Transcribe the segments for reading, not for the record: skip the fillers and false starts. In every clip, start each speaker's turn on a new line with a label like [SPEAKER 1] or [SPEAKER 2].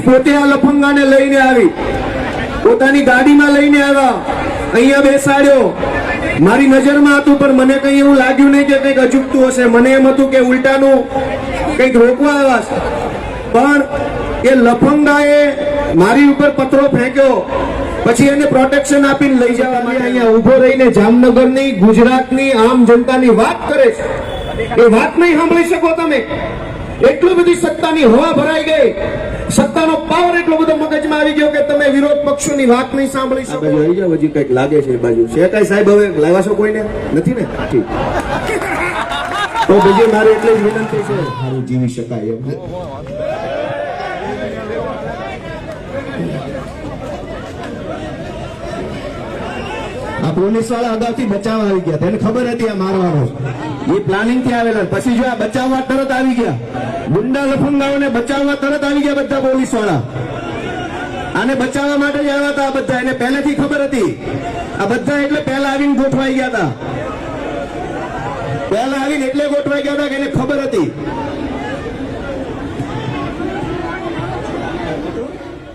[SPEAKER 1] પોતે આ લફંગાને લઈને આવી, પોતાની ગાડીમાં લઈને આવ્યા, અહીંયા બેસાડ્યો. મારી નજરમાં હતું પણ મને કઈ એવું લાગ્યું નહીં કે કંઈક અજુગતું હશે. મને એમ હતું કે ઉલટાનું કંઈક રોકવા આવ્યા છે. પણ એ લફંગાએ મારી ઉપર પથરો ફેંક્યો, પછી એને પ્રોટેક્શન આપીને લઈ જવા માટે અહીંયા ઉભો રહીને જામનગરની, ગુજરાતની આમ જનતાની વાત કરે છે. એ વાત નહીં સાંભળી શકો તમે. એટલી બધી સત્તાની હવા ભરાઈ ગઈ, સત્તાનો પાવર એટલો બધો મગજમાં આવી ગયો કે તમે વિરોધ પક્ષોની વાત નહીં સાંભળી શકો. આવી જાવ, હજી કંઈક લાગે છે એ બાજુ છે કઈ સાહેબ? હવે લાવ્યા છો કોઈને? નથી ને? ઠીક. તો બીજી મારે એટલે જ વિનંતી છે, સારું જીવી શકાય એમ. આ પોલીસ વાળા અગાઉથી બચાવવા આવી ગયા, તેને ખબર હતી આ મારવાનો, એ પ્લાનિંગ થી આવેલા. પછી જો આ બચાવવા તરત આવી ગયા, ગુંડા લફંગાઓને બચાવવા તરત આવી ગયા બધા પોલીસ વાળા. આને બચાવવા માટે જ આવ્યા હતા આ બધા, એને પહેલેથી ખબર હતી. આ બધા એટલે પહેલા આવીને ગોઠવાઈ ગયા હતા, પહેલા આવીને એટલે ગોઠવાઈ ગયા હતા કે એને ખબર હતી.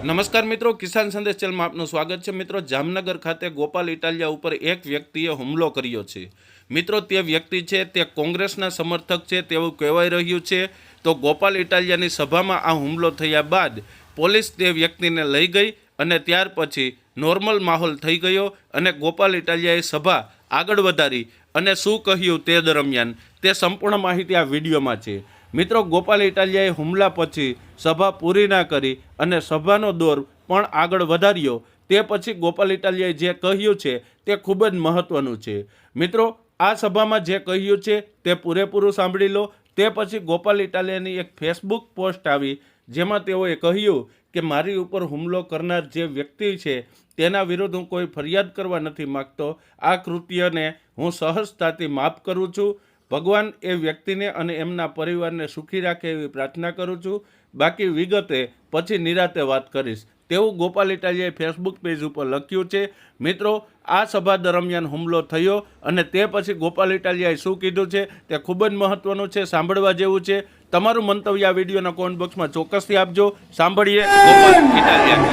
[SPEAKER 2] નમસ્કાર મિત્રો, કિસાન સંદેશ ચેનલમાં આપનું સ્વાગત છે. મિત્રો, જામનગર ખાતે ગોપાલ ઇટાલિયા ઉપર એક વ્યક્તિએ હુમલો કર્યો છે. મિત્રો, તે વ્યક્તિ છે તે કોંગ્રેસના સમર્થક છે તેવું કહેવાઈ રહ્યું છે. તો ગોપાલ ઇટાલિયાની સભામાં આ હુમલો થયા બાદ પોલીસ તે વ્યક્તિને લઈ ગઈ અને ત્યાર પછી નોર્મલ માહોલ થઈ ગયો અને ગોપાલ ઇટાલિયાએ સભા આગળ વધારી અને શું કહ્યું તે દરમિયાન તે સંપૂર્ણ માહિતી આ વિડીયોમાં છે. મિત્રો, ગોપાલ ઇટાલિયાએ હુમલા પછી સભા પૂરી ના કરી અને સભાનો દોર પણ આગળ વધાર્યો. તે પછી ગોપાલ ઇટાલિયાએ જે કહ્યું છે તે ખૂબ જ મહત્વનું છે. મિત્રો, આ સભામાં જે કહ્યું છે તે પૂરેપૂરું સાંભળી લો. તે પછી ગોપાલ ઇટાલિયાની એક ફેસબુક પોસ્ટ આવી, જેમાં તેઓએ કહ્યું કે મારી ઉપર હુમલો કરનાર જે વ્યક્તિ છે તેના વિરુદ્ધ હું કોઈ ફરિયાદ કરવા નથી માગતો. આ કૃત્યને હું સહજતાથી માફ કરું છું. ભગવાન એ વ્યક્તિને અને એમના પરિવારને સુખી રાખે એવી પ્રાર્થના કરું છું. બાકી વિગતે પછી નિરાતે વાત કરીશ, તેવું ગોપાલ ઇટાલિયાએ ફેસબુક પેજ ઉપર લખ્યું છે. મિત્રો, આ સભા દરમિયાન હુમલો થયો અને તે પછી ગોપાલ ઇટાલિયાએ શું કીધું છે તે ખૂબ જ મહત્વનું છે, સાંભળવા જેવું છે. તમારું મંતવ્ય આ વિડીયોના કોમેન્ટ બોક્સમાં ચોક્કસથી આપજો. સાંભળીએ ગોપાલ ઇટાલિયા.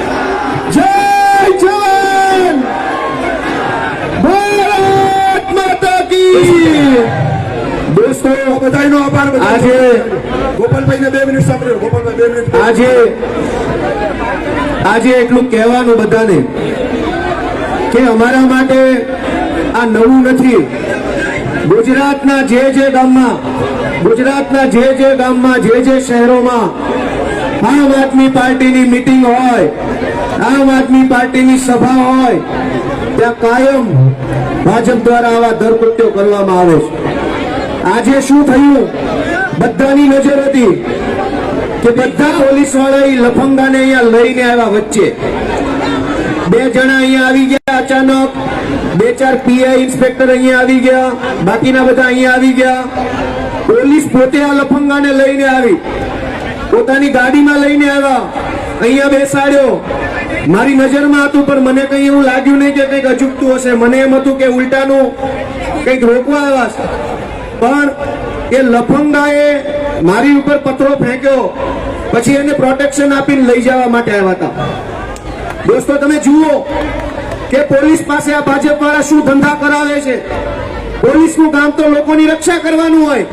[SPEAKER 1] જય જવાન, ભારત માતા કી. દોસ્તો, બધાનો આભાર. આજે ગોપાલભાઈને 2 મિનિટ સાંભળ્યો. ગોપાલભાઈ 2 મિનિટ. આજે એટલું કહેવાનું બધાને કે અમારા માટે આ નવું નથી. ગુજરાતના જે ગામમાં, જે શહેરોમાં આમ આદમી પાર્ટીની મીટિંગ હોય, આમ આદમી પાર્ટીની સભા હોય, ત્યાં કાયમ ભાજપ દ્વારા આવા ધરકૃત્યો કરવામાં આવે છે. આજે શું થયું? બધાની નજર હતી કે બધા પોલીસ વાળા લફંગાને અહીંયા લઈને આવ્યા. વચ્ચે 2 જણા અહીંયા આવી ગયા અચાનક, 2-4 પીઆઈ ઇન્સ્પેક્ટર અહીંયા આવી ગયા, બાકીના બધા અહીંયા આવી ગયા. પોલીસ પોતે આ લફંગાને લઈને આવી, પોતાની ગાડીમાં લઈને આવ્યા, અહીંયા બેસાડ્યો. મારી નજરમાં હતું પણ મને કઈ એવું લાગ્યું નહીં કે કંઈક અજુગતું હશે. મને એમ હતું કે ઉલટાનું કંઈક રોકવા આવ્યા છે. પણ એ લફંગાએ મારી ઉપર પથરો ફેંક્યો, પછી એને પ્રોટેક્શન આપીને લઈ જવા માટે આવ્યા હતા. દોસ્તો, તમે જુઓ કે પોલીસ પાસે આ ભાજપ વાળા શું ધંધા કરાવે છે. પોલીસનું કામ તો લોકોની રક્ષા કરવાનું હોય,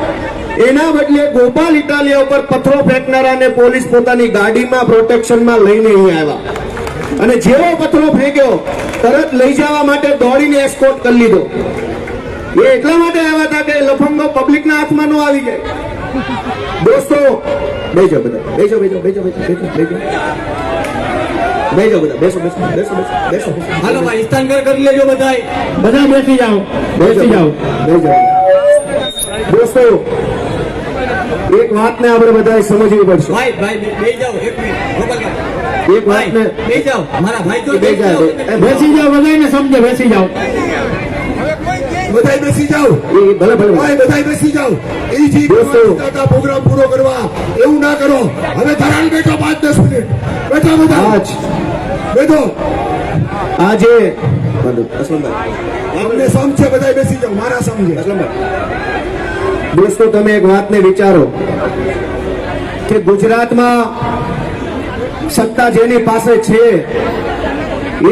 [SPEAKER 1] એના બદલે ગોપાલ ઇટાલિયા ઉપર પથરો ફેંકનારાને પોલીસ પોતાની ગાડીમાં પ્રોટેક્શનમાં લઈને અહીં આવ્યા અને જેવો પથરો ફેંક્યો તરત લઈ જવા માટે દોડીને એસ્કોર્ટ કરી લીધો. એ એટલા માટે આવ્યા હતા કે લફંગો પબ્લિકના હાથમાં ન આવી જાય. દોસ્તો, બેસો બધા, બેસો બધા.
[SPEAKER 3] હાલો ભાઈ, સ્થાન કરી લેજો. બધા બેસી જાઓ.
[SPEAKER 1] દોસ્તો, એક વાતને આપણે બધા સમજવી પડશે.
[SPEAKER 3] ભાઈ બેસી જાઓ.
[SPEAKER 1] એક વાતને
[SPEAKER 3] બેસી જાઓ. મારા ભાઈ તો
[SPEAKER 1] બેસી જાઓ, બધાને સમજે. બેસી જાઓ,
[SPEAKER 3] બધા બેસી જાઓ.
[SPEAKER 1] ભલે
[SPEAKER 3] બધા બેસી જાઓ.
[SPEAKER 1] દોસ્તો,
[SPEAKER 3] પ્રોગ્રામ પૂરો કરવા એવું ના કરો. હવે ધરાણ બેઠો 5-10 મિનિટ બેઠા બધા બેઠો.
[SPEAKER 1] આજે
[SPEAKER 3] અમને સમજે, બધા બેસી જાઓ. મારા સમજે.
[SPEAKER 1] દોસ્તો, તમે એક વાતને વિચારો કે ગુજરાતમાં સત્તા જેની પાસે છે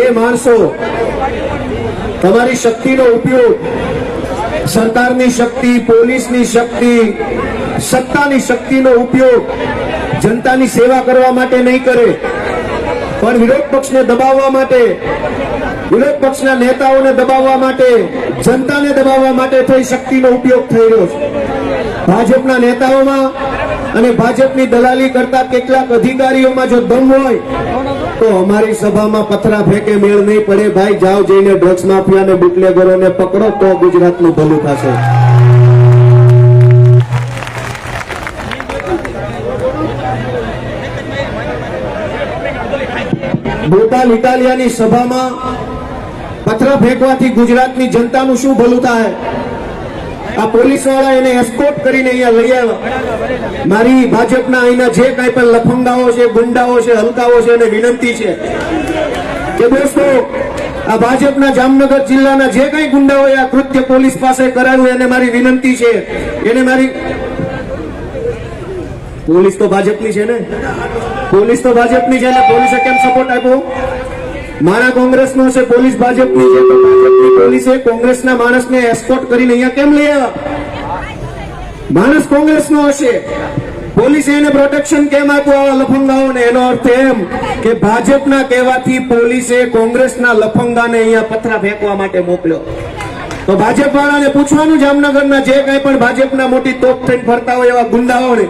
[SPEAKER 1] એ માણસો તમારી શક્તિનો ઉપયોગ સરકારની શક્તિ, પોલીસની શક્તિ, સત્તાની શક્તિનો ઉપયોગ જનતાની સેવા કરવા માટે નહીં કરે, પણ વિરોધ પક્ષને દબાવવા માટે, વિરોધ પક્ષના નેતાઓને દબાવવા માટે, જનતાને દબાવવા માટે થઈ શક્તિનો ઉપયોગ થઈ રહ્યો છે. ભાજપના નેતાઓમાં અને ભાજપની દલાલી કરતા કેટલાક અધિકારીઓમાં જો દમ હોય તો અમારી સભામાં પથરા ફેંકે મેળ નહીં પડે. ભાઈ જાઓ, જઈને ડ્રગ્સ માફિયાને, બુટલેગરોને પકડો તો ગુજરાતનું ભલું થશે. બોટાદ ઇટાલિયાની સભામાં પથરા ફેંકવાથી ગુજરાતની જનતાનું શું ભલું થાય? આ પોલીસ વાળા એને એસ્કોર્ટ કરીને અહીંયા લઈ આવ્યા. મારી ભાજપના અહીંના જે કઈ પણ લફંગાઓ છે, ગુંડાઓ છે, હલકાઓ છે, એને વિનંતી છે કે દોસ્તો, આ ભાજપના જામનગર જિલ્લાના જે કઈ ગુંડાઓએ આ કૃત્ય પોલીસ પાસે કરાવ્યું એને મારી વિનંતી છે, એને મારી, પોલીસ તો ભાજપની છે ને, પોલીસ તો ભાજપની છે ને, પોલીસે કેમ સપોર્ટ આપ્યો? મારા કોંગ્રેસનો છે, પોલીસ ભાજપની છે, તો ભાજપની પોલીસે કોંગ્રેસના માણસને એસ્કોર્ટ કરીને અહીંયા કેમ લઈ આવ્યા? માણસ કોંગ્રેસનો હશે, પોલીસે એને પ્રોટેક્શન કેમ આપ્યું આવા લફંગાઓને? એનો અર્થ એમ કે ભાજપના કહેવાથી પોલીસે કોંગ્રેસના લફંગાને અહીંયા પથરા ફેંકવા માટે મોકલ્યો. તો ભાજપ વાળાને પૂછવાનું, જામનગરના જે કઈ પણ ભાજપના મોટી તોપ થઈને ફરતા હોય એવા ગુંડાઓને,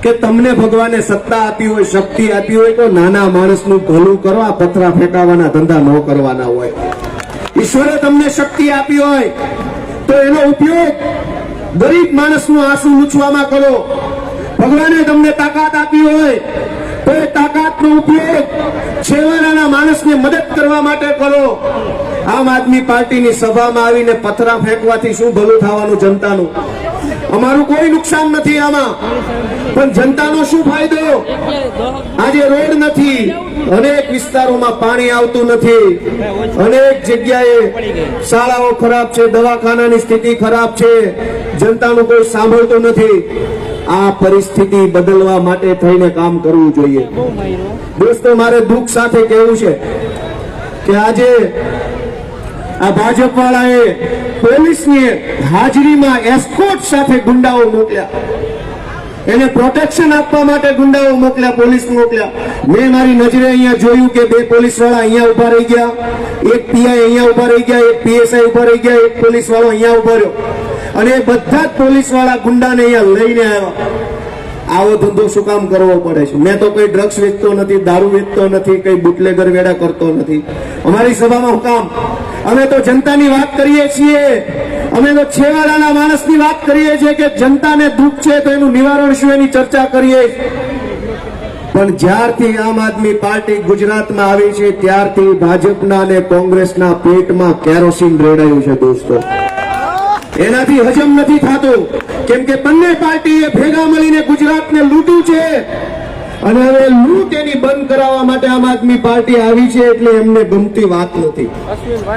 [SPEAKER 1] કે તમને ભગવાને સત્તા આપી હોય, શક્તિ આપી હોય તો નાના માણસનું ભલું કરો, આ પથરા ફેંકાવાના ધંધા ન કરવાના હોય. ઈશ્વરે તમને શક્તિ આપી હોય તો એનો ઉપયોગ ગરીબ માણસનું આંસુ લૂછવામાં કરો. ભગવાને તમને તાકાત આપી હોય તો એ તાકાતનો ઉપયોગ છેવાડાના માણસને મદદ કરવા માટે કરો. આમ આદમી પાર્ટીની સભામાં આવીને પથરા ફેંકવાથી શું ભલું થવાનું જનતાનું? અમારું કોઈ નુકસાન નથી આમાં, પણ જનતાનો શું ફાયદો? આજે રોડ નથી, અનેક વિસ્તારોમાં પાણી આવતું નથી, અનેક જગ્યાએ શાળાઓ ખરાબ છે, દવાખાનાની સ્થિતિ ખરાબ છે, જનતાનું કોઈ સાંભળતું નથી. આ પરિસ્થિતિ બદલવા માટે થઈને કામ કરવું જોઈએ. દોસ્તો, મારે દુઃખ સાથે કહેવું છે કે આજે આ ભાજપ વાળાએ પોલીસની હાજરીમાં એસ્કોર્ટ સાથે ગુંડાઓ મોકલ્યા, એને પ્રોટેક્શન આપવા માટે ગુંડાઓ મોકલ્યા, પોલીસ મોકલ્યા. મેં મારી નજરે અહીંયા જોયું કે બે પોલીસ વાળા અહીંયા ઉભા રહી ગયા, એક પીઆઈ અહીંયા ઉભા રહી ગયા, એક પીએસઆઈ ઉભા રહી ગયા, એક પોલીસ વાળો અહીંયા ઉભા રહ્યો, અને બધા જ પોલીસ વાળા ગુંડાને અહીંયા લઈને આવ્યા. આવો ધંધો શું કામ કરવો પડે છે? મેં તો કઈ ડ્રગ્સ વેચતો નથી, દારૂ વેચતો નથી, કઈ બુટલેગર વેડા કરતો નથી. અમારી સભામાં હું કામ? અમે તો જનતાની વાત કરીએ છીએ, અમે તો છેવાડાના માણસની વાત કરીએ છીએ કે જનતાને દુઃખ છે તો એનું નિવારણ શું એની ચર્ચા કરીએ. પણ જ્યારથી આમ આદમી પાર્ટી ગુજરાતમાં આવી છે ત્યારથી ભાજપના અને કોંગ્રેસના પેટમાં કેરોસીન રેડાયું છે દોસ્તો. એનાથી હજમ નથી થતું, કેમ કે બંને પાર્ટીએ ભેગા મળીને ગુજરાતને લૂંટ્યું છે, અને હવે લૂંટ એની બંધ કરાવવા માટે આમ આદમી પાર્ટી આવી છે, એટલે એમને ગમતી વાત નથી.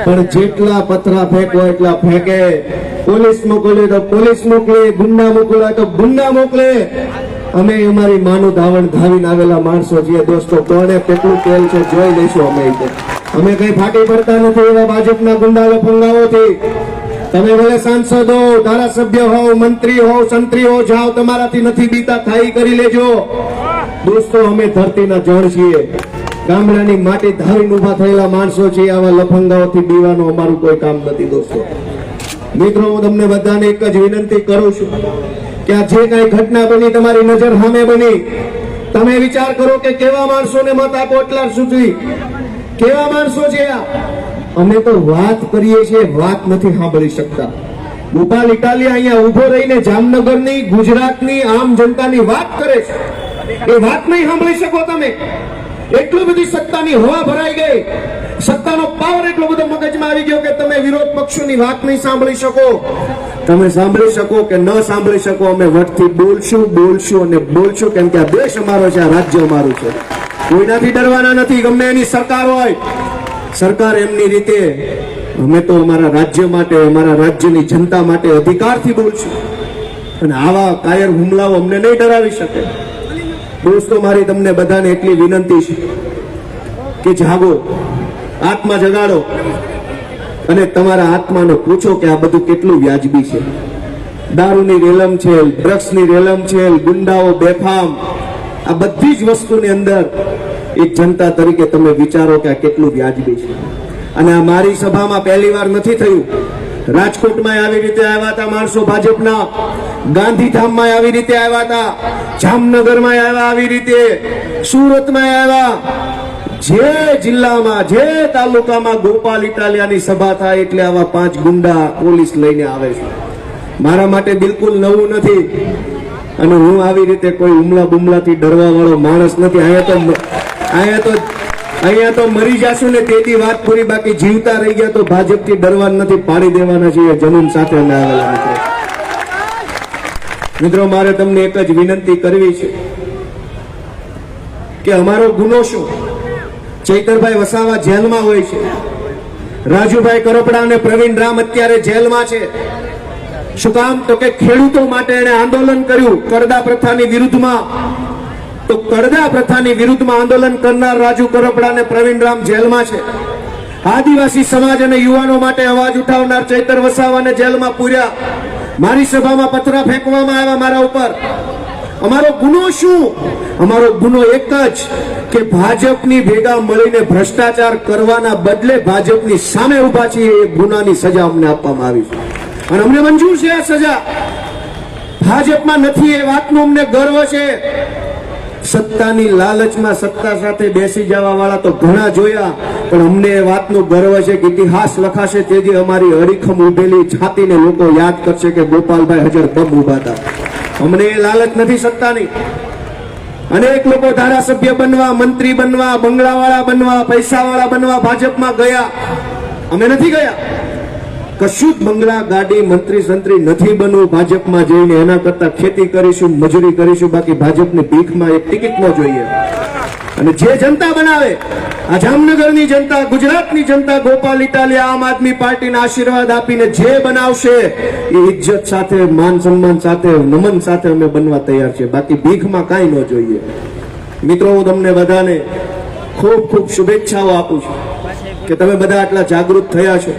[SPEAKER 1] પણ જેટલા પથરા ફેંકવા એટલા ફેંકે. પોલીસ મોકલે તો પોલીસ મોકલે, ગુંડા મોકલે તો ગુંડા મોકલે. અમે અમારી માનું ધાવણ ધાવીને આવેલા માણસો છીએ દોસ્તો. કોને કેટલું તેલ છે જોઈ લઈશું. અમે કઈ ફાટી પડતા નથી એવા ભાજપના ગુંડા લફંગાઓથી. તમે ભલે સાંસદો, ધારાસભ્ય હોવ, મંત્રી હોવ, સંત્રી હો, જાઓ, તમારાથી નથી બીતા, થાય કરી લેજો. દોસ્તો, અમે ધરતીના જણ છીએ, ગામડાની માટી ધારીને ઉભા થયેલા માણસો છીએ. આવા લફંગાઓથી બીવાનું અમારું કોઈ કામ નથી દોસ્તો. મિત્રો, હું તમને બધાને એક જ વિનંતી કરું છું કે આ જે કઈ ઘટના બની તમારી નજર સામે બની, તમે વિચાર કરો કે કેવા માણસોને મત આપો. એટલા સુધી કેવા માણસો છે આ? અમે તો વાત કરીએ છીએ, વાત નથી સાંભળી શકતા. ગોપાલ ઇટાલિયા અહીંયા ઉભો રહીને જામનગરની, ગુજરાતની આમ જનતાની વાત કરે છે, એ વાત નહીં સાંભળી શકો તમે? એટલી બધી સત્તાની હવા ભરાઈ ગઈ, સત્તાનો પાવર એટલો બધો મગજમાં આવી ગયો કે તમે વિરોધ પક્ષોની વાત નહીં સાંભળી શકો. તમે સાંભળી શકો કે ન સાંભળી શકો, અમે વટથી બોલશું, બોલશું અને બોલશું, કેમ કે આ દેશ અમારો છે, આ રાજ્ય અમારું છે. કોઈનાથી ડરવાના નથી, ગમે એની સરકાર હોય. સરકાર એમની રીતે, અમે તો અમારા રાજ્ય માટે, અમારા રાજ્યની જનતા માટે અધિકારથી બોલશું, અને આવા કાયર હુમલાઓ અમને નહીં ડરાવી શકે. દોસ્તો, મારી તમને બધાને એટલી વિનંતી છે કે જાગો, આત્મા જગાડો અને તમારા આત્માને પૂછો કે આ બધું કેટલું વ્યાજબી છે. દારૂની રેલમ છે, ડ્રગ્સની રેલમ છે, ગુંડાઓ બેફામ, આ બધી જ વસ્તુની અંદર એક જનતા તરીકે તમે વિચારો કે આ કેટલું વ્યાજબી છે. અને આ મારી સભામાં પહેલી વાર નથી થયું. રાજકોટમાં આવી રીતે આવ્યા હતા માણસો ભાજપના, ગાંધીધામમાં આવી રીતે આવ્યા હતા, જામનગરમાં આવ્યા આવી રીતે, સુરતમાં આવ્યા. જે જિલ્લામાં, જે તાલુકામાં ગોપાલ ઇટાલિયાની સભા થાય એટલે આવા 5 ગુંડા પોલીસ લઈને આવે છે. મારા માટે બિલકુલ નવું નથી અને હું આવી રીતે કોઈ હુમલા બુમલાથી ડરવા વાળો માણસ નથી. અહીંયા તો મરી જાશું ને તેથી વાત પૂરી, બાકી જીવતા રહી ગયા તો ભાજપથી ડરવાનું નથી, પાડી દેવાના છીએ. જમીન સાથે અમે આવેલા મિત્રો, મારે તમને એક જ વિનંતી કરવી છે કે અમારો ગુનો શું? ચૈતરભાઈ વસાવા જેલમાં હોય છે, રાજુભાઈ કરપડા અને પ્રવીણ રામ અત્યારે જેલમાં છે. શું કામ? તો કે ખેડૂતો માટે એને આંદોલન કર્યું કરદા પ્રથાની વિરુદ્ધમાં. તો કરદા પ્રથાની વિરુદ્ધમાં આંદોલન કરનાર રાજુ કરપડા અને પ્રવીણ રામ જેલમાં છે. આદિવાસી સમાજ અને યુવાનો માટે અવાજ ઉઠાવનાર ચૈતર વસાવાને જેલમાં પૂર્યા. મારી સભામાં પથરા ફેંકવામાં આવ્યા મારા ઉપર. અમારો ગુનો શું? અમારો ગુનો એક જ કે ભાજપની ભેગા મળીને ભ્રષ્ટાચાર કરવાના બદલે ભાજપની સામે ઉભા છીએ. એ ગુનાની સજા અમને આપવામાં આવી છે અને અમને મંજૂર છે. આ સજા ભાજપમાં નથી એ વાતનો અમને ગર્વ છે. સત્તાની લાલચમાં સત્તા સાથે બેસી જવા વાળા તો ઘણા જોયા, પણ અમને એ વાતનો ગર્વ છે કે ઇતિહાસ લખાશે તેથી અમારી અડીખમ ઉભેલી છાતીને લોકો યાદ કરશે કે ગોપાલભાઈ હજરદમ ઉભા હતા. અમને એ લાલચ નથી સત્તાની. અનેક લોકો ધારાસભ્ય બનવા, મંત્રી બનવા, બંગલાવાળા બનવા, પૈસાવાળા બનવા ભાજપમાં ગયા. અમે નથી ગયા. કશું જ બંગલા, ગાડી, મંત્રી સંત્રી નથી બનવું ભાજપમાં જઈને. એના કરતા ખેતી કરીશું, મજૂરી કરીશું, બાકી ભાજપની ભીખમાં એક ટિકિટ ન જોઈએ. અને જે જનતા બનાવે, આ જામનગરની જનતા, ગુજરાતની જનતા ગોપાલ ઇટાલિયા આમ આદમી પાર્ટીના આશીર્વાદ આપીને જે બનાવશે એ ઇજ્જત સાથે, માન સન્માન સાથે, નમન સાથે અમે બનવા તૈયાર છે. બાકી ભીખમાં કાંઈ ન જોઈએ. મિત્રો, હું તમને બધાને ખૂબ ખૂબ શુભેચ્છાઓ આપું છું કે તમે બધા આટલા જાગૃત થયા છો.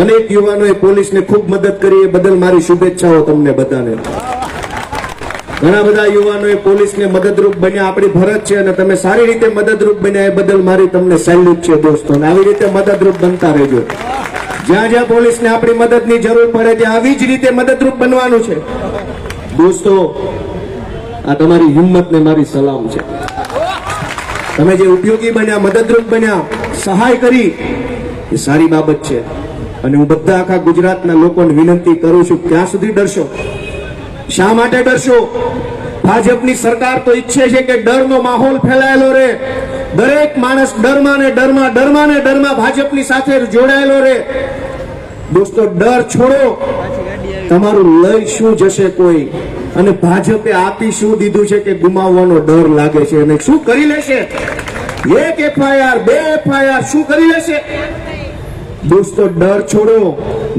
[SPEAKER 1] અનેક યુવાનોએ પોલીસને ખૂબ મદદ કરી, એ બદલ મારી શુભેચ્છાઓ તમને બધાને. ઘણા બધા યુવાનોએ પોલીસને મદદરૂપ બન્યા, આપણી ફરજ છે અને તમે સારી રીતે મદદરૂપ બન્યા એ બદલ મારી તમને સેલ્યુટ છે દોસ્તો. અને આવી રીતે મદદરૂપ બનતા રહેજો. જ્યાં જ્યાં પોલીસને આપણી મદદની જરૂર પડે ત્યાં આવી જ રીતે મદદરૂપ બનવાનું છે દોસ્તો. આ તમારી હિંમતને મારી સલામ છે. તમે જે ઉપયોગી બન્યા, મદદરૂપ બન્યા, સહાય કરી, એ સારી બાબત છે. અને હું બધા આખા ગુજરાતના લોકોને વિનંતી કરું છું, ક્યાં સુધી ડરશો? શા માટે ડરશો? ભાજપની સરકાર તો ઈચ્છે છે કે ડરનો માહોલ ફેલાયેલો રહે. દરેક માણસ ડરમાં ને ડરમાં, ડરમાં ને ડરમાં ભાજપની સાથે જોડાયેલો રહે. દોસ્તો, ડર છોડો. તમારું લઈ શું જશે કોઈ? અને ભાજપે આપી શું દીધું છે કે ગુમાવવાનો ડર લાગે છે. અને શું કરી લેશે? 1 FIR 2 FIR શું કરી લેશે? દોસ્તો, ડર છોડો.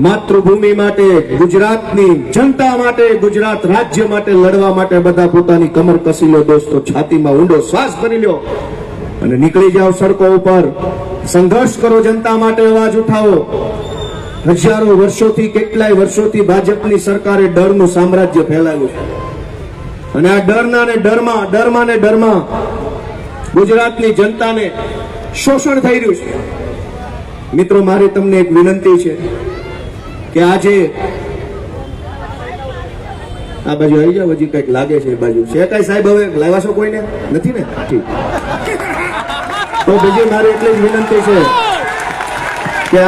[SPEAKER 1] માતૃભૂમિ માટે, ગુજરાતની જનતા માટે, ગુજરાત રાજ્ય માટે લડવા માટે બધા પોતાની કમર કસી લો દોસ્તો. છાતીમાં ઊંડો શ્વાસ ભરી લો અને નીકળી જાઓ સડકો ઉપર. સંઘર્ષ કરો, જનતા માટે અવાજ ઉઠાવો. હજારો વર્ષોથી, કેટલાય વર્ષોથી ભાજપની સરકારે ડરનું સામ્રાજ્ય ફેલાવ્યું છે અને આ ડરના ને ડરમાં, ડરમાં ને ડરમાં ગુજરાતની જનતાને શોષણ થઈ રહ્યું છે. મિત્રો, મારી તમને એક વિનંતી છે કે આજે આ બાજુ આવી જાવ. હજી કઈક લાગે છે એ બાજુ છે કઈ સાહેબ? હવે લાવ્યા છો કોઈને? નથી ને? ઠીક. તો બીજી મારી એટલી જ વિનંતી છે કે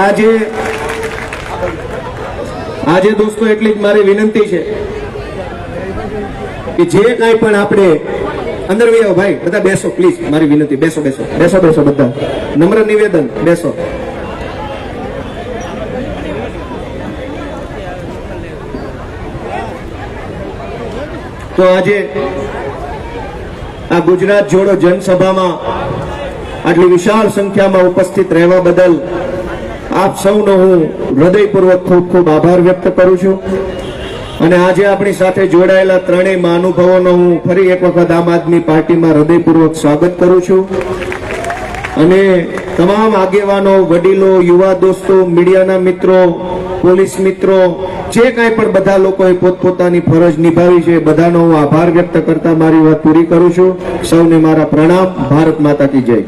[SPEAKER 1] આજે દોસ્તો એટલી જ મારી વિનંતી છે કે જે કાંઈ પણ આપણે અંદર આવો ભાઈ, બધા બેસો પ્લીઝ. મારી વિનંતી, બેસો બેસો બેસો બેસો બધા. નમ્ર નિવેદન, બેસો. તો આજે આ ગુજરાત જોડો જનસભામાં આટલી વિશાળ સંખ્યામાં ઉપસ્થિત રહેવા બદલ આપ સૌનો હું હૃદયપૂર્વક ખૂબ ખૂબ આભાર વ્યક્ત કરું છું. અને આજે આપણી સાથે જોડાયેલા ત્રણેય મહાનુભાવોનો હું ફરી એક વખત આમ આદમી પાર્ટીમાં હૃદયપૂર્વક સ્વાગત કરું છું અને તમામ આગેવાનો, વડીલો, યુવા દોસ્તો, મીડિયાના મિત્રો, પોલીસ મિત્રો, જે કાંઈ પણ બધા લોકોએ પોતપોતાની ફરજ નિભાવી છે, બધાનો હું આભાર વ્યક્ત કરતા મારી વાત પૂરી કરું છું. સૌને મારા પ્રણામ. ભારત માતા કી જય.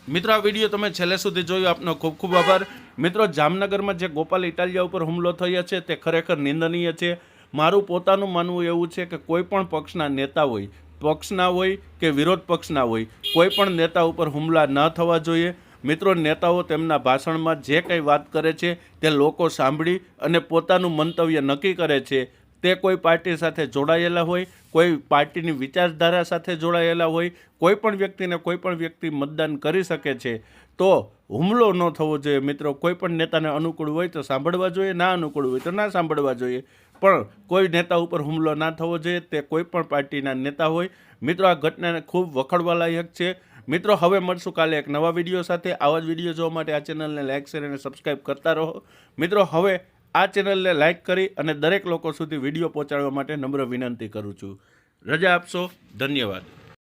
[SPEAKER 2] મિત્રો, આ વિડીયો તમે છેલ્લે સુધી જોયો, આપનો ખૂબ ખૂબ આભાર. મિત્રો, જામનગરમાં જે ગોપાલ ઇટાલિયા ઉપર હુમલો થયો છે તે ખરેખર નિંદનીય છે. મારું પોતાનું માનવું એવું છે કે કોઈ પણ પક્ષના નેતા હોય, પક્ષના હોય કે વિરોધ પક્ષના હોય, કોઈ પણ નેતા ઉપર હુમલા ન થવા જોઈએ. મિત્રો, નેતાઓ તેમના ભાષણમાં જે કંઈ વાત કરે છે તે લોકો સાંભળી અને પોતાનું મંતવ્ય નક્કી કરે છે. તે કોઈ પાર્ટી સાથે જોડાયેલા હોય, કોઈ પાર્ટીની વિચારધારા સાથે જોડાયેલા હોય, કોઈ પણ વ્યક્તિને કોઈ પણ વ્યક્તિ મતદાન કરી શકે છે. તો હુમલો ન થવો જોઈએ. મિત્રો, કોઈ પણ નેતાને અનુકૂળ હોય તો સાંભળવા જોઈએ, ના અનુકૂળ હોય તો ના સાંભળવા જોઈએ, પણ કોઈ નેતા ઉપર હુમલો ના થવો જોઈએ. તે કોઈ પણ પાર્ટીના નેતા હોય. મિત્રો, આ ઘટનાને ખૂબ વખોડવાલાયક છે. મિત્રો, હવે મળશું કાલે એક નવા વિડીયો સાથે. આવા જ વિડીયો જોવા માટે આ ચેનલને લાઇક, શેર અને સબસ્ક્રાઈબ કરતા રહો. મિત્રો, હવે આ ચેનલને લાઇક કરી અને દરેક લોકો સુધી વિડીયો પહોંચાડવા માટે નમ્ર વિનંતી કરું છું. રજા આપશો. ધન્યવાદ.